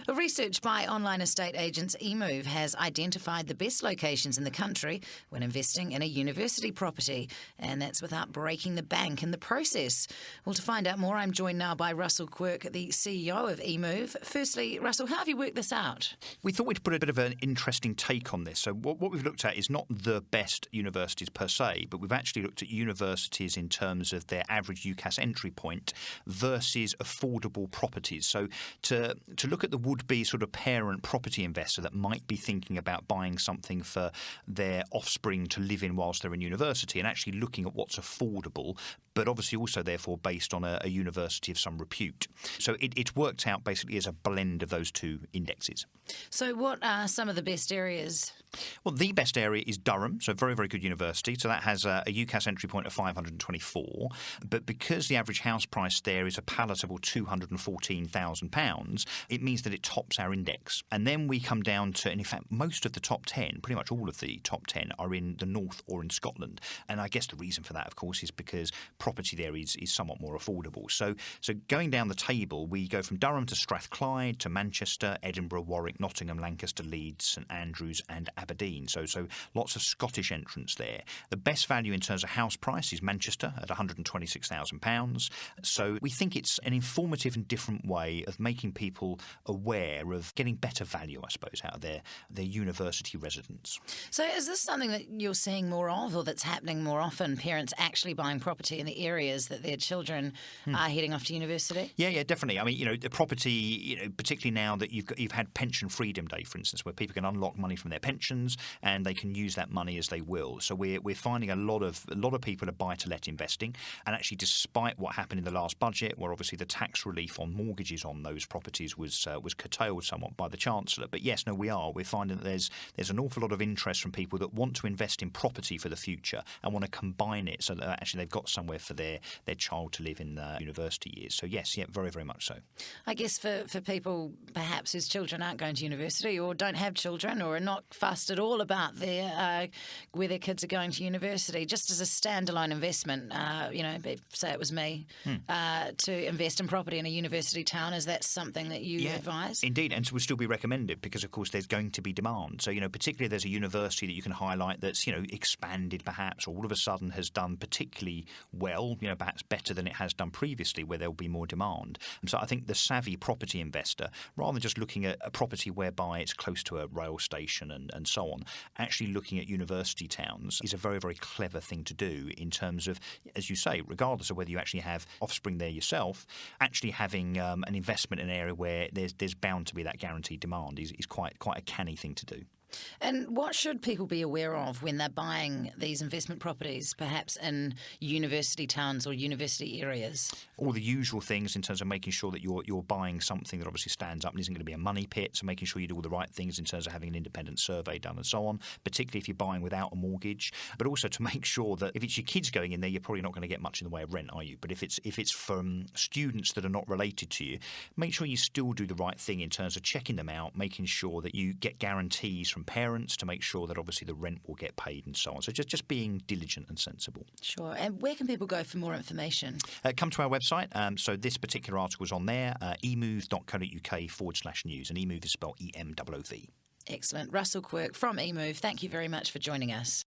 Research by online estate agents eMoov has identified the best locations in the country when investing in a university property, and that's without breaking the bank in the process. Well, to find out more, I'm joined now by Russell Quirk, the CEO of eMoov. Firstly, Russell, how have you worked this out? We thought we'd put a bit of an interesting take on this. So what we've looked at is not the best universities per se, but we've actually looked at universities in terms of their average UCAS entry point versus affordable properties. So to look at the would-be sort of parent property investor that might be thinking about buying something for their offspring to live in whilst they're in university, and actually looking at what's affordable, but obviously also therefore based on a university of some repute. So it's worked out basically as a blend of those two indexes. So what are some of the best areas? Well, the best area is Durham, so very, very good university. So that has a UCAS entry point of 524. But because the average house price there is a palatable £214,000, it means that it tops our index. And then we come down to, and in fact, most of the top 10, pretty much all of the top 10 are in the north or in Scotland. And I guess the reason for that, of course, is because property there is somewhat more affordable. So going down the table, we go from Durham to Strathclyde to Manchester, Edinburgh, Warwick, Nottingham, Lancaster, Leeds, St Andrews and Aberdeen. So lots of Scottish entrants there. The best value in terms of house price is Manchester at £126,000. So we think it's an informative and different way of making people aware of getting better value, I suppose, out of their university residence. So is this something that you're seeing more of, or that's happening more often, parents actually buying property in the areas that their children are heading off to university? Yeah, definitely. I mean, the property, particularly now that you've had Pension Freedom Day, for instance, where people can unlock money from their pensions and they can use that money as they will. So we're finding a lot of people are buy-to-let investing, and actually, despite what happened in the last budget, where obviously the tax relief on mortgages on those properties was curtailed somewhat by the Chancellor. But yes, no, we're finding that there's an awful lot of interest from people that want to invest in property for the future and want to combine it so that actually they've got somewhere for their child to live in university years. So yes, yeah, very, very much so. I guess for people perhaps whose children aren't going to university or don't have children or are not fussed at all about where their kids are going to university, just as a standalone investment, say it was me, to invest in property in a university town, is that something that you advise? Indeed, and so would still be recommended because, of course, there's going to be demand. So, particularly there's a university that you can highlight that's, expanded perhaps, or all of a sudden has done particularly well, perhaps better than it has done previously, where there'll be more demand. And so I think the savvy property investor, rather than just looking at a property whereby it's close to a rail station and so on, actually looking at university towns is a very, very clever thing to do in terms of, as you say, regardless of whether you actually have offspring there yourself, actually having an investment in an area where there's bound to be that guaranteed demand is quite a canny thing to do. And what should people be aware of when they're buying these investment properties, perhaps in university towns or university areas? All the usual things in terms of making sure that you're buying something that obviously stands up and isn't going to be a money pit, so making sure you do all the right things in terms of having an independent survey done and so on, particularly if you're buying without a mortgage, but also to make sure that if it's your kids going in there, you're probably not going to get much in the way of rent, are you? But if it's from students that are not related to you, make sure you still do the right thing in terms of checking them out, making sure that you get guarantees from parents to make sure that obviously the rent will get paid and so on. So just being diligent and sensible. Sure. And where can people go for more information? Come to our website. So this particular article is on there, eMoov.co.uk/news, and eMoov is spelled EMOOV. Excellent. Russell Quirk from eMoov, thank you very much for joining us.